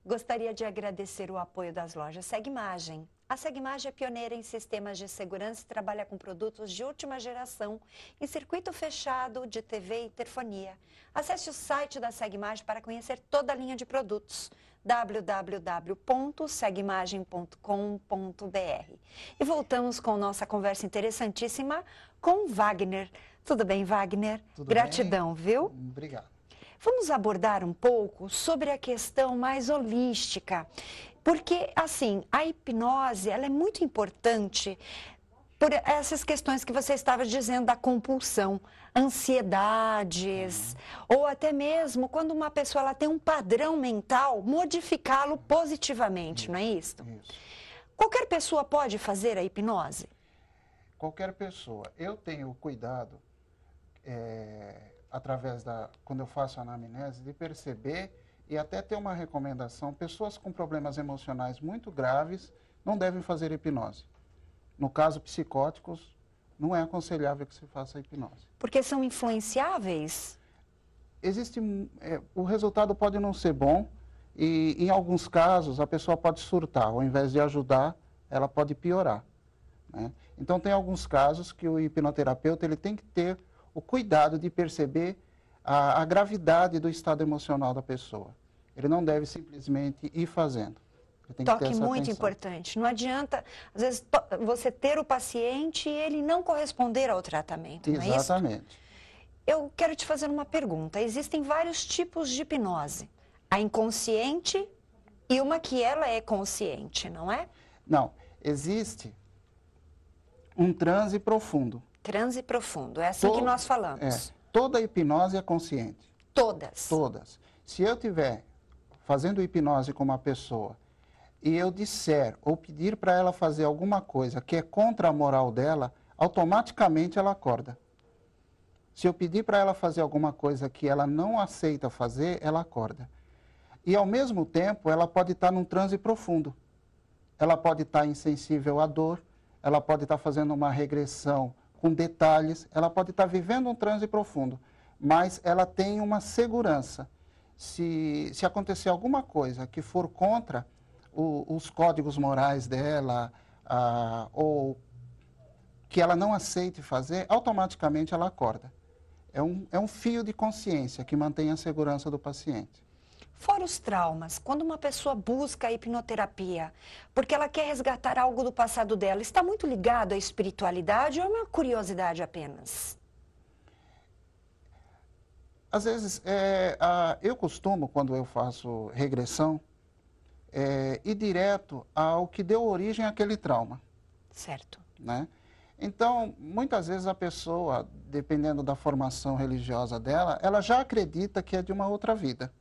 Gostaria de agradecer o apoio das lojas Segmagem. A Segmagem é pioneira em sistemas de segurança e trabalha com produtos de última geração em circuito fechado de TV e interfonia. Acesse o site da Segmagem para conhecer toda a linha de produtos www.segmagem.com.br. E voltamos com nossa conversa interessantíssima com Wagner. Tudo bem, Wagner? Tudo Gratidão, bem? Viu? Obrigado. Vamos abordar um pouco sobre a questão mais holística, porque, assim, a hipnose, ela é muito importante por essas questões que você estava dizendo da compulsão, ansiedades, ou até mesmo quando uma pessoa ela tem um padrão mental, modificá-lo positivamente, não é isso? Isso. Qualquer pessoa pode fazer a hipnose? Qualquer pessoa. Eu tenho cuidado, através quando eu faço a anamnese, de perceber e até ter uma recomendação. Pessoas com problemas emocionais muito graves não devem fazer hipnose. No caso, psicóticos, não é aconselhável que se faça hipnose. Porque são influenciáveis? O resultado pode não ser bom e, em alguns casos, a pessoa pode surtar. Ao invés de ajudar, ela pode piorar, né? Então, tem alguns casos que o hipnoterapeuta ele tem que ter o cuidado de perceber a gravidade do estado emocional da pessoa. Ele não deve simplesmente ir fazendo. Ele tem que ter Toque essa muito atenção. importante. Não adianta, às vezes, você ter o paciente e ele não corresponder ao tratamento, não é isso? Exatamente. Eu quero te fazer uma pergunta. Existem vários tipos de hipnose. A inconsciente e uma que ela é consciente, não é? Não, existe um transe profundo. Transe profundo, é assim que nós falamos. Toda hipnose é consciente. Todas. Todas. Se eu estiver fazendo hipnose com uma pessoa e eu disser ou pedir para ela fazer alguma coisa que é contra a moral dela, automaticamente ela acorda. Se eu pedir para ela fazer alguma coisa que ela não aceita fazer, ela acorda. E, ao mesmo tempo, ela pode estar num transe profundo. Ela pode estar insensível à dor, ela pode estar fazendo uma regressão com detalhes, ela pode estar vivendo um transe profundo, mas ela tem uma segurança. Se acontecer alguma coisa que for contra os códigos morais dela, ou que ela não aceite fazer, automaticamente ela acorda. É um fio de consciência que mantém a segurança do paciente. Fora os traumas, quando uma pessoa busca a hipnoterapia, porque ela quer resgatar algo do passado dela, está muito ligado à espiritualidade ou é uma curiosidade apenas? Às vezes, eu costumo, quando eu faço regressão, ir direto ao que deu origem àquele trauma. Certo. Né? Então, muitas vezes a pessoa, dependendo da formação religiosa dela, ela já acredita que é de uma outra vida.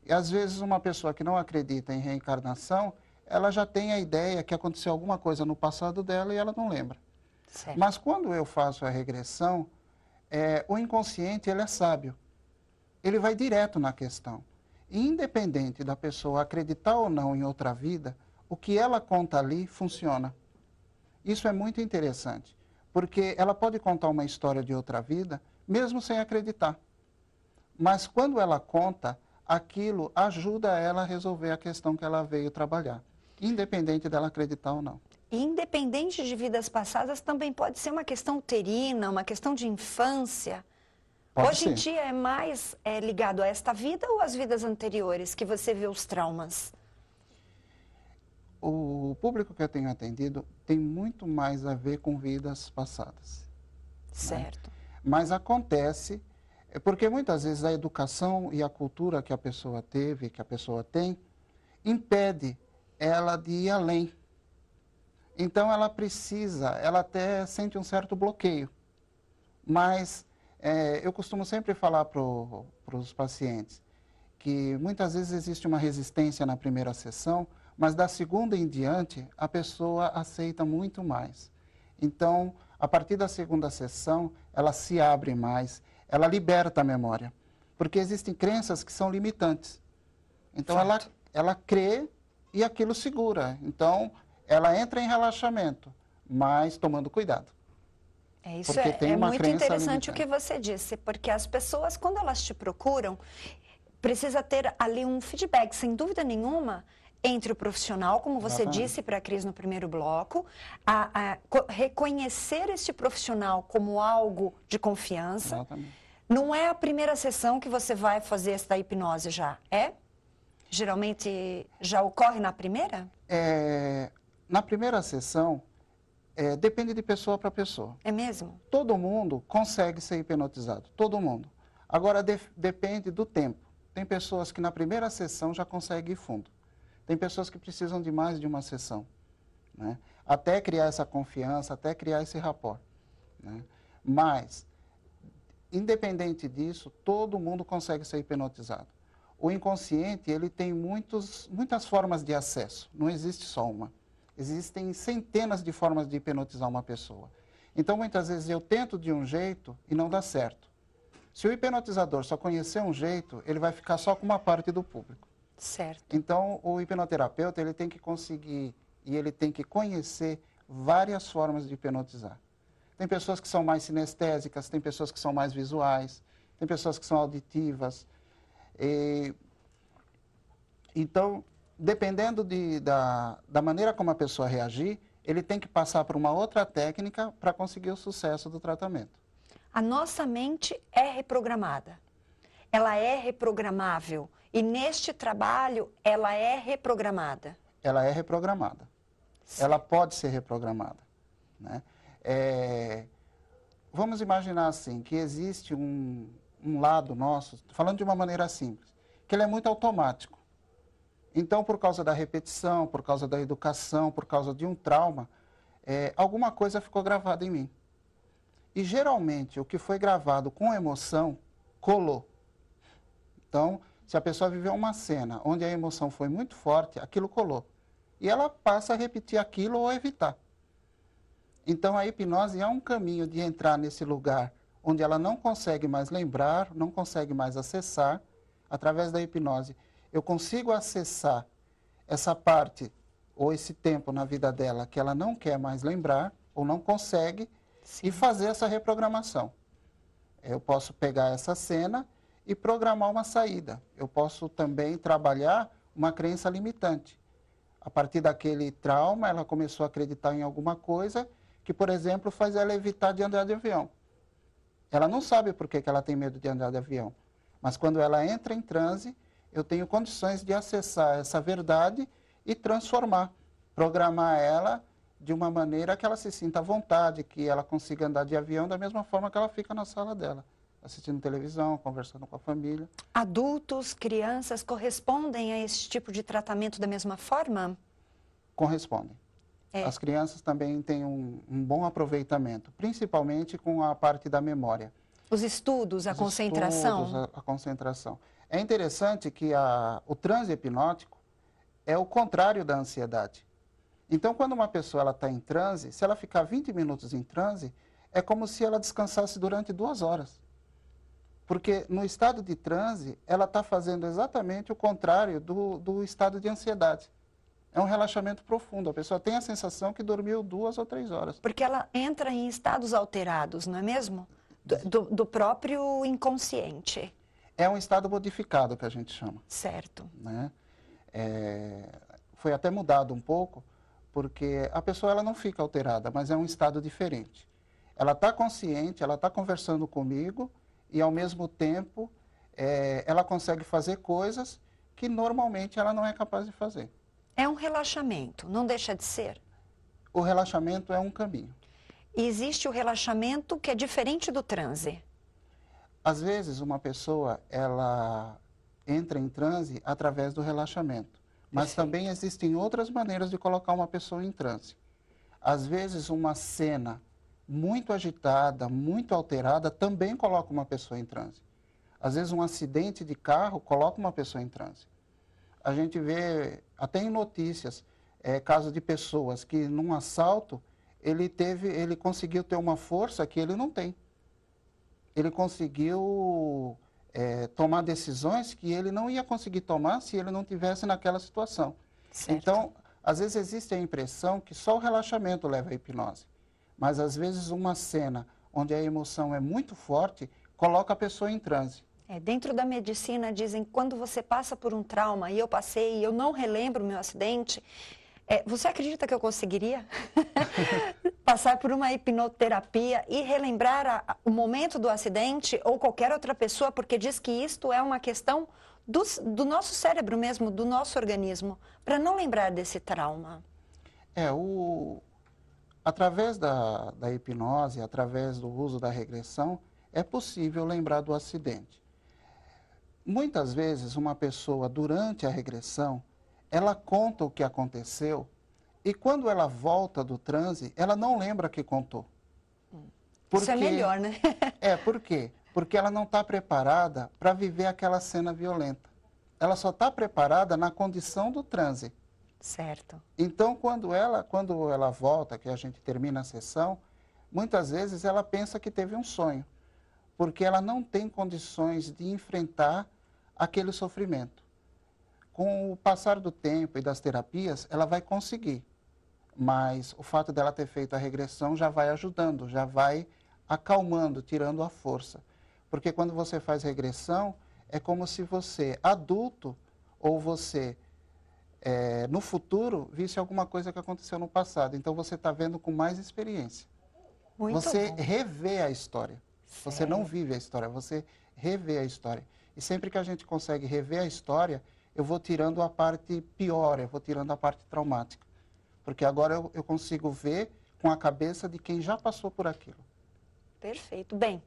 E às vezes uma pessoa que não acredita em reencarnação, ela já tem a ideia que aconteceu alguma coisa no passado dela e ela não lembra. Certo. Mas quando eu faço a regressão, o inconsciente ele é sábio. Ele vai direto na questão. E independente da pessoa acreditar ou não em outra vida, o que ela conta ali funciona. Isso é muito interessante, porque ela pode contar uma história de outra vida, mesmo sem acreditar. Mas quando ela conta, aquilo ajuda ela a resolver a questão que ela veio trabalhar, independente dela acreditar ou não. Independente de vidas passadas, também pode ser uma questão uterina, uma questão de infância. Pode Hoje em ser. dia é mais ligado a esta vida ou às vidas anteriores que você vê os traumas? O público que eu tenho atendido tem muito mais a ver com vidas passadas. Certo. Né? Mas acontece, porque muitas vezes a educação e a cultura que a pessoa teve, que a pessoa tem, impede ela de ir além. Então ela até sente um certo bloqueio. Mas eu costumo sempre falar para os pacientes que muitas vezes existe uma resistência na primeira sessão, mas da segunda em diante a pessoa aceita muito mais. Então, a partir da segunda sessão, ela se abre mais, ela liberta a memória, porque existem crenças que são limitantes. Então, ela crê e aquilo segura. Então, ela entra em relaxamento, mas tomando cuidado. Isso Porque tem é uma muito crença interessante limitante. o que você disse, porque as pessoas, quando elas te procuram, precisa ter ali um feedback, sem dúvida nenhuma, entre o profissional, como você Exatamente. disse para a Cris no primeiro bloco, reconhecer este profissional como algo de confiança. Exatamente. Não é a primeira sessão que você vai fazer essa hipnose já, é? Geralmente já ocorre na primeira? Na primeira sessão, depende de pessoa para pessoa. É mesmo? Todo mundo consegue ser hipnotizado, todo mundo. Agora, depende do tempo. Tem pessoas que na primeira sessão já conseguem ir fundo. Tem pessoas que precisam de mais de uma sessão, né? Até criar essa confiança, até criar esse rapport, né? Mas, independente disso, todo mundo consegue ser hipnotizado. O inconsciente, ele tem muitas formas de acesso, não existe só uma. Existem centenas de formas de hipnotizar uma pessoa. Então, muitas vezes, eu tento de um jeito e não dá certo. Se o hipnotizador só conhecer um jeito, ele vai ficar só com uma parte do público. Certo. Então, o hipnoterapeuta, ele tem que conseguir e ele tem que conhecer várias formas de hipnotizar. Tem pessoas que são mais sinestésicas, tem pessoas que são mais visuais, tem pessoas que são auditivas. Então, dependendo da maneira como a pessoa reagir, ele tem que passar por uma outra técnica para conseguir o sucesso do tratamento. A nossa mente é reprogramada. Ela é reprogramável. E neste trabalho, ela é reprogramada. Ela é reprogramada. Sim. Ela pode ser reprogramada, né? Vamos imaginar assim, que existe um lado nosso, falando de uma maneira simples, que ele é muito automático. Então, por causa da repetição, por causa da educação, por causa de um trauma, alguma coisa ficou gravada em mim. E, geralmente, o que foi gravado com emoção, colou. Então, se a pessoa viveu uma cena onde a emoção foi muito forte, aquilo colou. E ela passa a repetir aquilo ou evitar. Então, a hipnose é um caminho de entrar nesse lugar onde ela não consegue mais lembrar, não consegue mais acessar. Através da hipnose, eu consigo acessar essa parte ou esse tempo na vida dela que ela não quer mais lembrar ou não consegue. Sim. E fazer essa reprogramação. Eu posso pegar essa cena e programar uma saída. Eu posso também trabalhar uma crença limitante. A partir daquele trauma, ela começou a acreditar em alguma coisa que, por exemplo, faz ela evitar de andar de avião. Ela não sabe por que ela tem medo de andar de avião. Mas quando ela entra em transe, eu tenho condições de acessar essa verdade e transformar, programar ela de uma maneira que ela se sinta à vontade, que ela consiga andar de avião da mesma forma que ela fica na sala dela, assistindo televisão, conversando com a família. Adultos, crianças correspondem a esse tipo de tratamento da mesma forma? Correspondem. As crianças também têm um bom aproveitamento, principalmente com a parte da memória. Os estudos, a concentração? Estudos, a concentração. É interessante que o transe hipnótico é o contrário da ansiedade. Então, quando uma pessoa está em transe, se ela ficar 20 minutos em transe, é como se ela descansasse durante 2 horas. Porque no estado de transe, ela está fazendo exatamente o contrário do estado de ansiedade. É um relaxamento profundo. A pessoa tem a sensação que dormiu 2 ou 3 horas. Porque ela entra em estados alterados, não é mesmo? Do próprio inconsciente. É um estado modificado, que a gente chama. Certo. Né? Foi até mudado um pouco, porque a pessoa ela não fica alterada, mas é um estado diferente. Ela está consciente, ela está conversando comigo e, ao mesmo tempo, ela consegue fazer coisas que normalmente ela não é capaz de fazer. É um relaxamento, não deixa de ser? O relaxamento é um caminho. E existe o relaxamento que é diferente do transe? Às vezes, uma pessoa ela entra em transe através do relaxamento. Mas também existem outras maneiras de colocar uma pessoa em transe. Às vezes, uma cena muito agitada, muito alterada, também coloca uma pessoa em transe. Às vezes, um acidente de carro coloca uma pessoa em transe. A gente vê, até em notícias, casos de pessoas que, num assalto, ele conseguiu ter uma força que ele não tem. Ele conseguiu tomar decisões que ele não ia conseguir tomar se ele não tivesse naquela situação. Certo. Então, às vezes existe a impressão que só o relaxamento leva à hipnose. Mas, às vezes, uma cena onde a emoção é muito forte, coloca a pessoa em transe. Dentro da medicina dizem que quando você passa por um trauma, e eu passei, e eu não relembro o meu acidente, você acredita que eu conseguiria passar por uma hipnoterapia e relembrar o momento do acidente ou qualquer outra pessoa, porque diz que isto é uma questão do nosso cérebro mesmo, do nosso organismo, para não lembrar desse trauma? Através da hipnose, através do uso da regressão, é possível lembrar do acidente. Muitas vezes, uma pessoa, durante a regressão, ela conta o que aconteceu e quando ela volta do transe, ela não lembra que contou. Isso é melhor, né? Por quê? Porque ela não está preparada para viver aquela cena violenta. Ela só está preparada na condição do transe. Certo. Então, quando ela volta, que a gente termina a sessão, muitas vezes ela pensa que teve um sonho, porque ela não tem condições de enfrentar aquele sofrimento. Com o passar do tempo e das terapias, ela vai conseguir, mas o fato dela ter feito a regressão já vai ajudando, já vai acalmando, tirando a força. Porque quando você faz regressão, é como se você, adulto, ou você, no futuro, visse alguma coisa que aconteceu no passado. Então, você está vendo com mais experiência. Muito Você bom. revê a história. Certo. Você não vive a história, você revê a história. E sempre que a gente consegue rever a história, eu vou tirando a parte pior, eu vou tirando a parte traumática. Porque agora eu consigo ver com a cabeça de quem já passou por aquilo. Perfeito. Bem,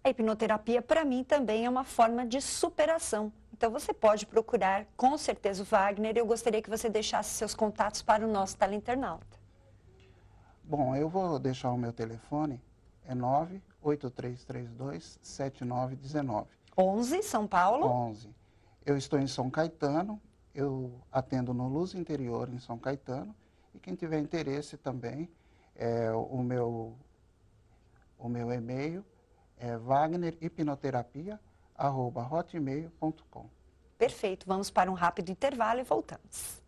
a hipnoterapia, para mim, também é uma forma de superação. Então, você pode procurar, com certeza, o Wagner. Eu gostaria que você deixasse seus contatos para o nosso teleinternauta. Bom, eu vou deixar o meu telefone, é 98332-7919. 11, São Paulo? 11. Eu estou em São Caetano, eu atendo no Luz Interior, em São Caetano. E quem tiver interesse também, o meu e-mail é wagnerhipnoterapia@hotmail.com. Perfeito. Vamos para um rápido intervalo e voltamos.